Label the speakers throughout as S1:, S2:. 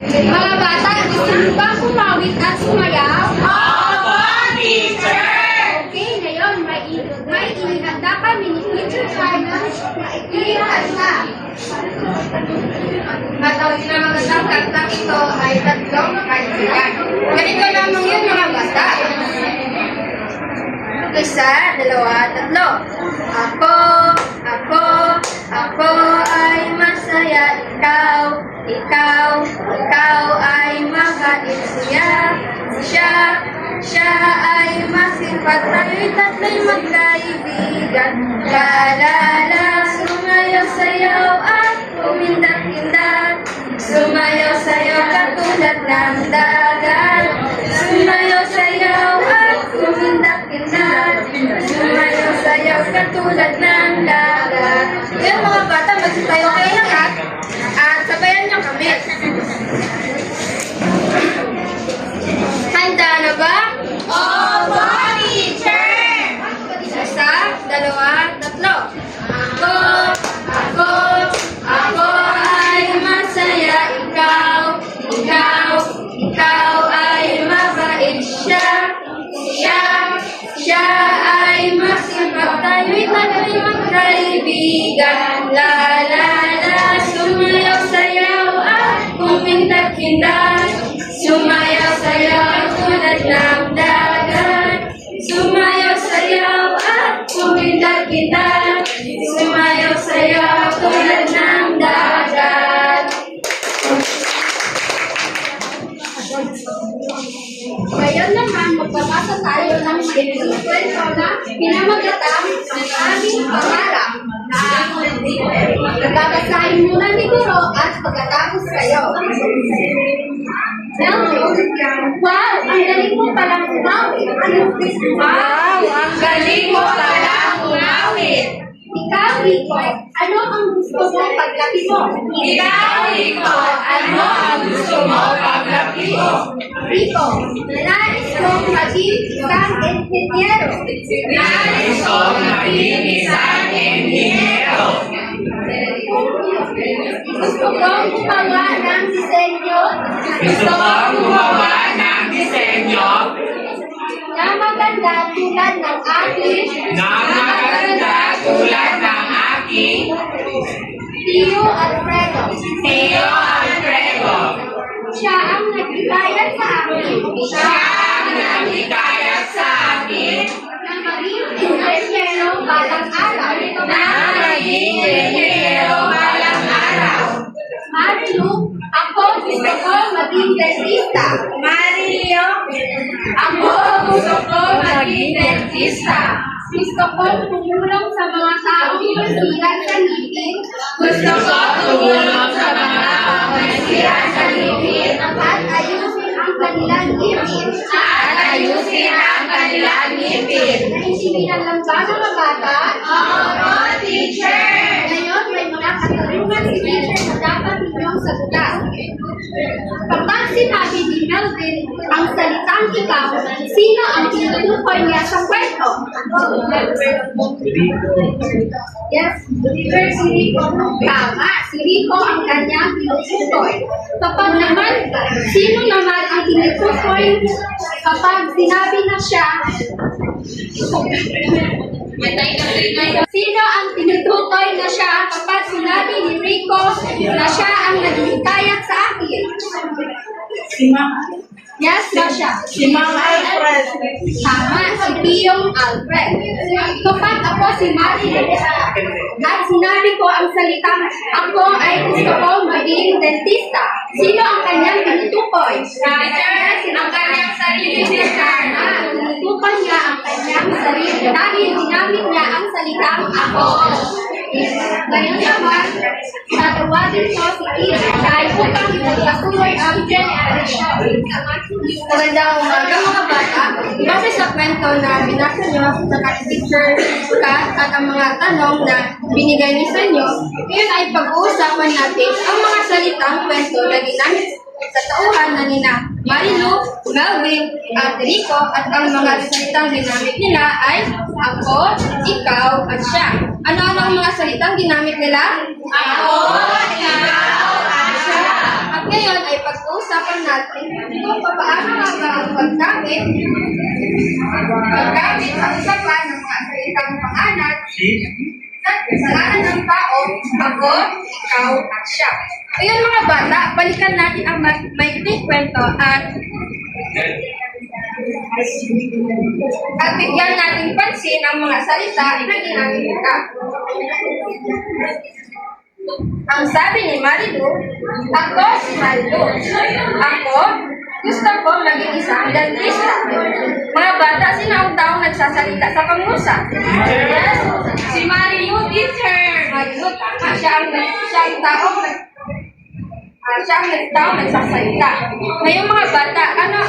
S1: Mga bata, gusto niyo ba kumawit at sumayaw?
S2: Opo, teacher!
S1: Okay, ngayon may inihanda kami ni Teacher China na ikihanda. Matawid na magandang kantang ito ay tatlong kansiyan. Ganito lamang yun mga bata. Isa, dalawa, tatlo. Ako ay masaya. Ikaw ay magaling. Siya ay masipag. Tayo'y tatlo'y magkaibigan. La, sumayaw sayaw at kumindat-kindat. Sumayaw sayaw katulad ng dagat. Sumayaw sayaw at kumindat-kindat. Sumayaw sayaw katulad ng dagat. Ngayon mga bata, magsitayo kayo lahat at sabayan niyo kami. Handa na ba?
S2: Opo, teacher!
S1: Isa, dalawa, tatlo. Ako ay masaya. Ikaw ay mabait. Siya ay masipag. Tayo'y magkaibigan. La, sumayaw sayaw at kumindat-kindat. Sumayaw sayaw tulad ng dagat. Sumayaw sayaw at kumindat-kindat. Sumayaw sayaw tulad ng dagat. Ngayon naman, magbabasa tayo ng maikling kwento na pinamagatang ang aming pangarap. Nagbabasahin muna ni Guro at pagkatapos kayo. Wow! Ang galing mo palang umawit.
S2: Wow, ang galing mo palang umawit!
S1: Ikaw, Rico, ano ang gusto mo paglaki mo?
S2: Ikaw, Rico, ano ang gusto mo paglaki mo?
S1: Rico, nais kong maging isang engineero.
S2: Nais kong maging isang engineero.
S1: Gusto kong gumawa ng disenyo
S2: Gusto kong gumawa ng disenyo
S1: na maganda tulad ng aking
S2: na maganda tulad ng aking
S1: Tio Alfredo.
S2: Tio Alfredo.
S1: Siya ang naghikayat sa akin
S2: Siya ang naghikayat sa akin
S1: na maging engineero balang araw.
S2: na maging engineero balang araw.
S1: Marilu, ako gusto ko maging dentista.
S2: Marilio, ako gusto ko maging dentista.
S1: Gusto ko tumulong sa mga taong mahirap sa ngipin.
S2: Gusto ko tumulong sa mga taong mahirap sa ngipin
S1: At ayusin ang kanilang ngipin.
S2: at ayusin ang kanilang ngipin.
S1: Naintindihan lang ba mga bata?
S2: Opo, teacher!
S1: Ngayon, may mga katanungan si teacher na dapat ninyong sagutan. Kapag sinabi ni Melvin ang salitang ikaw, sino ang tinutukoy niya sa kwento? Yes, si Rico. Tama, si Rico ang kanyang tinutukoy. Kapag naman, sino naman ang tinutukoy kapag sinabi na siya? Sino ang tinutukoy na siya kapag sinabi ni Rico na siya ang naghihikayat sa akin?
S3: Si Ma'am.
S1: Yes, Masha.
S3: Si Ma'am Alfred.
S1: Tama, si Piyong Alfred. Kapag ako si Marie at sinabi ko ang salitang ako ay gusto ko maging dentista, sino ang kanyang tinutukoy?
S2: Ang kanyang sarili ni Carla.
S1: Tinutukoy niya ang kanyang sarili dahil ginamit niya ang salitang ako. Ngayon naman, tatawagin ko si Ina dahil upang ipagpatuloy ang generation. Magandang umaga mga bata. Base sa kwento na binasa nyo sa teacher Kat at ang mga tanong na binigay niyo sa inyo, ngayon ay pag-uusapan natin ang mga salitang kwento na ginamit sa tauhan na nina Marilu, Melvin, at Rico at ang mga salitang ginamit nila ay ako, ikaw, at siya. Ano-ano ang mga salitang ginamit nila?
S2: Ako, ikaw, at siya.
S1: At ngayon ay pag-uusapan natin kung paano nga ba ang paggamit ang usapan ng mga salitang pangalan at kasalanan ng tao, ako, ikaw, at siya. Ayun mga bata, balikan natin ang maikling kwento at bigyan natin pansin ang mga salita na ginamit nila. Ang sabi ni Marilu, ako si Marilu. Ako, gusto ko maging isang dentista. Mga bata, sino ang taong nagsasalita sa pangusap? Yes,
S2: Si Marilu, teacher.
S1: Marilu, tama. Siya ang taong nagsasalita. Ngayon mga bata, ano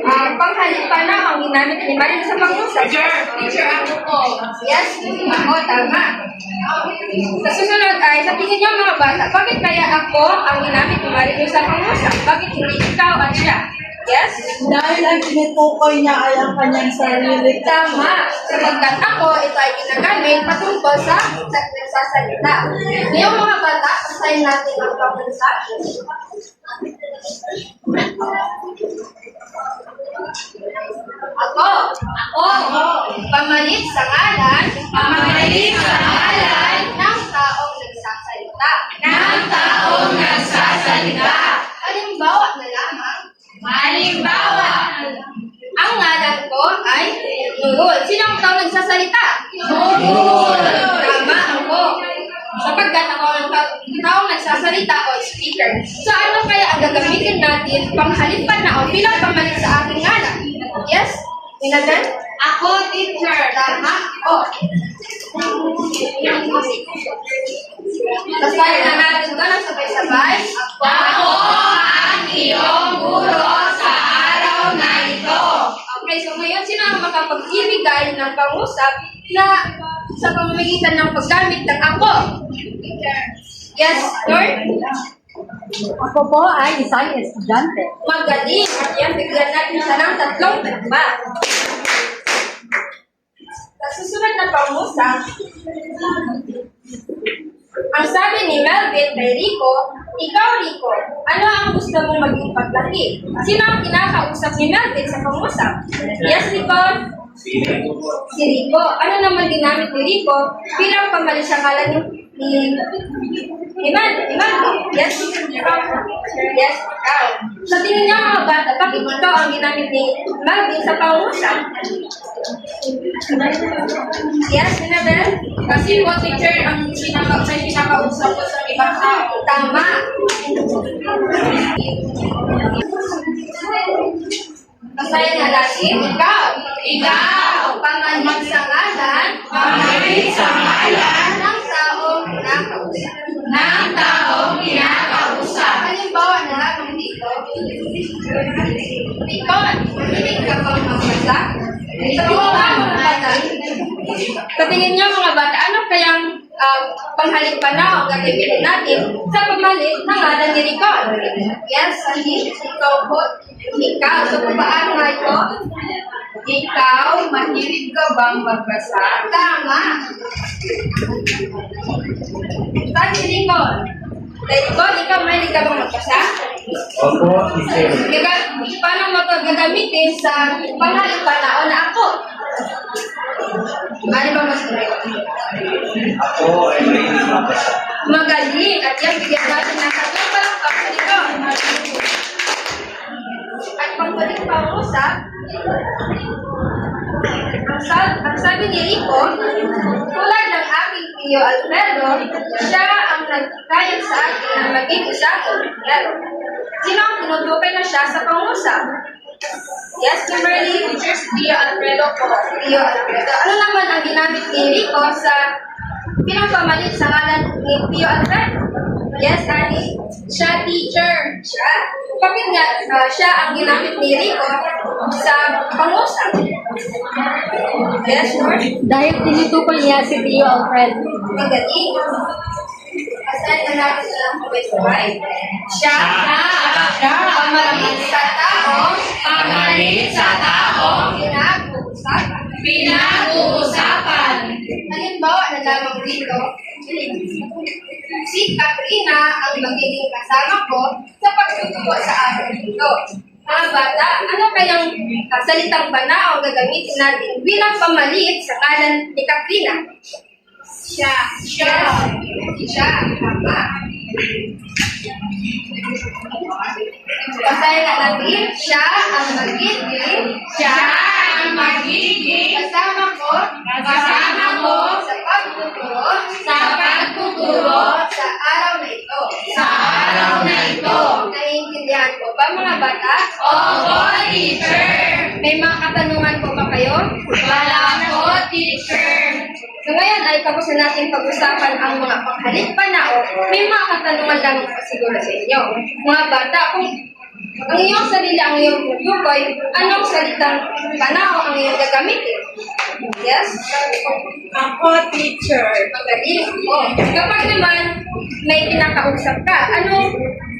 S1: ang panghalipan ang ginamit ni Marilu sa pangusap?
S2: Teacher, ako po.
S1: Yes, ako, tama. Sa susunod ay, sa tingin niyo mga bata, bakit kaya ako ang ginamit ni Marilu sa pangusap? Bakit hindi ikaw at siya? Yes?
S3: Dahil ang tinutukoy niya ay ang kanyang sarili.
S1: Tama. Sapagkat ako, ito ay ginagamit patungkol sa nagsasalita. Ngayong mga bata, pasayin natin ang pangusap. Ako. Pamalit sa ngalan. Ng taong nagsasalita. Halimbawa na lamang. Ang ngalan ko ay Nurul. Sino ang taong nagsasalita? Tama ako. Sapagkat ako ang taong nagsasalita o speaker. So ano kaya ang gagamitin natin panghalipan na o bilang pamalit sa aking ngalan? Yes? Inagan?
S2: Ako, teacher.
S1: Tama ako. Basahin na natin ito ng sabay-sabay.
S2: Ako ang iyong guro sa araw na ito.
S1: Okay, so ngayon, sino ang makapagbibigay ng pangusap na sa pamamagitan ng paggamit ng ako? Yes, Lord?
S4: Ako po ay isang estudyante.
S1: Magaling. At yan, bigyan natin siya ng 3 tagba. Sa susunod na pangusap, ang sabi ni Melvin kay Rico, ikaw Rico, ano ang gusto mong maging paglaki? Sino ang kinakausap ni Melvin sa pangusap? Yes, Rico? Si Rico. Ano naman ginamit ni Rico bilang pamalit sa ngalan ni Iman? Yes? Yes, ikaw. Sa tingin niyo mga bata, bakit ikaw ang ginamit ni Melvin sa pangusap? Yes, Minabel?
S2: Kasi po, teacher, ang pinakausap ko sa ibang tao.
S1: Tama. Masaya na natin. Ikaw. Pamalit sa ngalan. Ng taong kinakausap. Halimbawa na lamang dito. Ikaw, hindi ka bang magbasa? Sa tingin niyo mga bata, ano kayang panghalipan ang gagawin natin sa pamalit ng ngalan ni Rico? Yes, hindi. Ikaw po. Ikaw. So, paano nga ito?
S2: Ikaw, mahilig ka bang magbasa?
S1: Tama. Sabi ni Rico. Rico, ikaw mahilig ka bang magbasa?
S5: Opo, teacher.
S1: Diba, paano mo ito gagamitin sa panghalipan na ako? Ano ba mas
S5: Ako ay may mabasa.
S1: magaling at yan bigyan natin ng tatlong palakpak sa dito. At pagpuling pangusap, ang sabi ni Rico, tulad ng aking tiyo Alfredo, siya ang nagkayag sa akin na maging isang Alfredo. Sino ang tinutukoy na siya sa pangusap? Yes, Kimberly?
S2: Teacher, si Tia Alfredo po.
S1: Tiyo Alfredo. Ano naman ang ginamit ni Rico sa pinapamalit sa ngalan ni Tiyo Alfredo? Yes, Annie?
S2: Siya, teacher.
S1: Siya. Bakit nga siya ang ginamit ni Rico sa pangusap? Yes, Lord?
S4: Dahil tinutukoy niya si Tio Alfred.
S1: Magaling. Asahan na natin silang sabay-sabay. Siya. Pamalit sa tao.
S2: Pinag-uusapan.
S1: Halimbawa na lamang dito, si Katrina ang magiging kasama ko sa pagtuturo sa araw nito. Mga bata, ano kayang salitang banao ang gagamitin natin bilang pamalit sa kanan ni Katrina? Siya. Tama. Basahin na natin. Siya ang magiging kasama ko sa pagtuturo sa araw na ito. Naiintindihan ko ba mga bata?
S2: Opo, teacher.
S1: May mga katanungan po ba kayo?
S2: Wala po, teacher.
S1: So ngayon ay tapos na natin pag-usapan ang mga panghalip panao. May mga katanungan lang po siguro sa inyo. Mga bata, kung ang iyong sarili ang iyong tutukoy, anong salitang panao ang iyong gagamitin? Yes?
S3: Ako, teacher.
S1: Magaling. Kapag naman may kinakausap ka, anong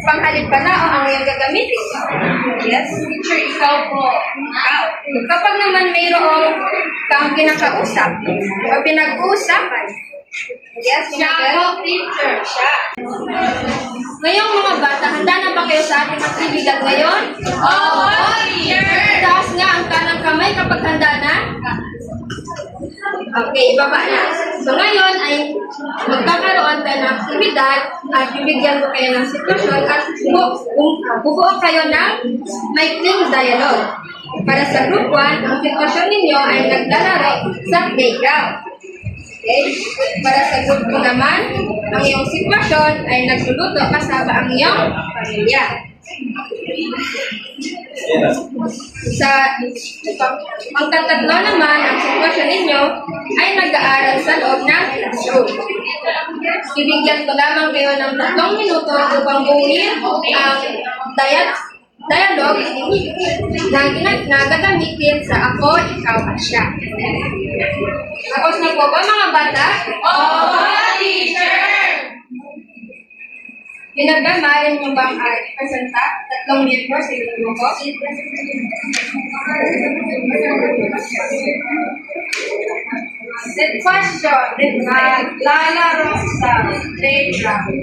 S1: panghalip panao ang iyong gagamitin? Yes?
S2: Teacher, ikaw po.
S1: Kapag naman mayroong kang kinakausap o pinag-uusapan, yes,
S2: Siya po, teacher.
S1: siya. Ngayong mga bata, handa na ba kayo sa ating aktividad ngayon?
S2: Opo, teacher.
S1: Taas nga ang kanang kamay kapag handa na. Okay, baba na. So ngayon ay magkakaroon tayo ng aktibidad at bibigyan ko kayo ng sitwasyon at bubuo kayo ng maikling dialogue. Para sa group 1, ang sitwasyon ninyo ay naglalaro sa playground. Okay? Para sa group 2 naman, ang iyong sitwasyon ay nagluluto kasama ang iyong pamilya. Ang tatatlo naman, ang sitwasyon ninyo ay nag-aaral sa loob ng classroom. Bibigyan ko lamang kayo ng 3 minuto upang buuin ang dialogue na gagamitin sa ako, ikaw, at siya. Tapos na po ba mga bata?
S2: Opo, teacher.
S1: Pinagdamayan niyo bang presenta 3 miyembro sa grupo ko?
S3: Question. Naglalaro sa playground.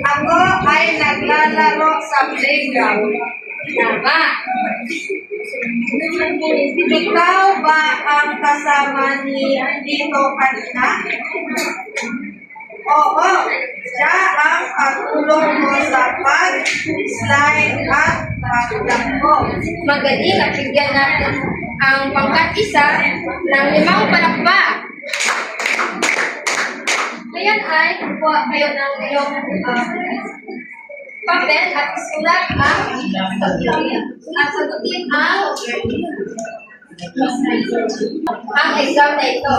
S3: Ako ay naglalaro sa playground.
S1: Tama.
S3: Ikaw ba ang kasama ni Tito kanina? Oo. Siya ang katulong mo sa pag-slide at pagdampo.
S1: Magaling at bigyan natin ang pangkat isa ng 5 palakpak. Ngayon ay kukuha kayo ng iyong papel at isulat sagutin ang exam na ito.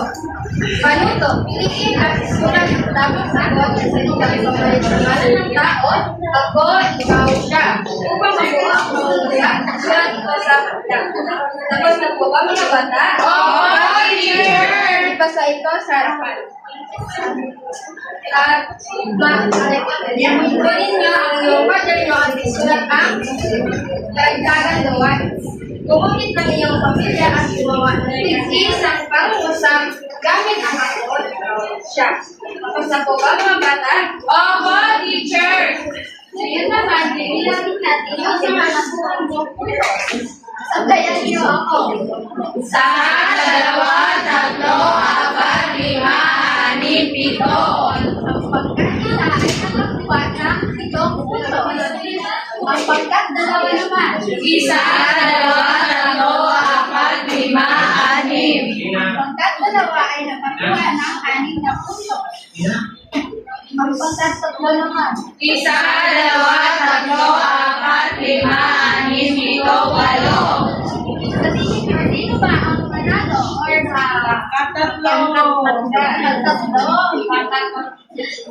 S1: Panuto, piliin at isulat ang tamang sagot sa salitang pamalit sa ngalan ng tao, ako, ikaw, siya. Upang mabuo ang mga sulat ito sa hagdan. Tapos na po ba mga bata?
S2: Opo, teacher.
S1: Ipasa ito sa harapan. At kunin nyo ang iyong kwaderno at isulat ang karagdagan luwan. Gumamit ng iyong pamilya at gumawa ng isang pangusap gamit ang ako, siya. Tapos na po ba mga bata?
S2: Opo, teacher.
S1: Ngayon naman, bilangin natin yung mga nasuhan mo. Sabayan niyo ako.
S2: 1, 2, 3, 4, 5, 6, 7.
S1: Ang pagkat nila ay nakaktuwa ng 7 puso. Ang pagkat dalawa naman.
S2: 1, 2, 3, 4, 5, 6.
S1: Ang pagkat dalawa ay nakaktuwa ng 6 na puso. Ang pagkat tatlo naman.
S2: 1, 2, 3, 4, 5, 6, 7, 8.
S1: Sa tingin nyo, sino ba ang manalo? Or Tatlo.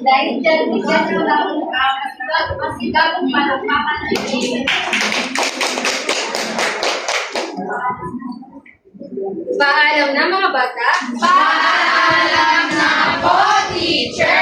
S1: Dahil dyan, bigyan nyo lang ang masigabong palakpakan na ito. Paalam na mga bata.
S2: Paalam na po, teacher.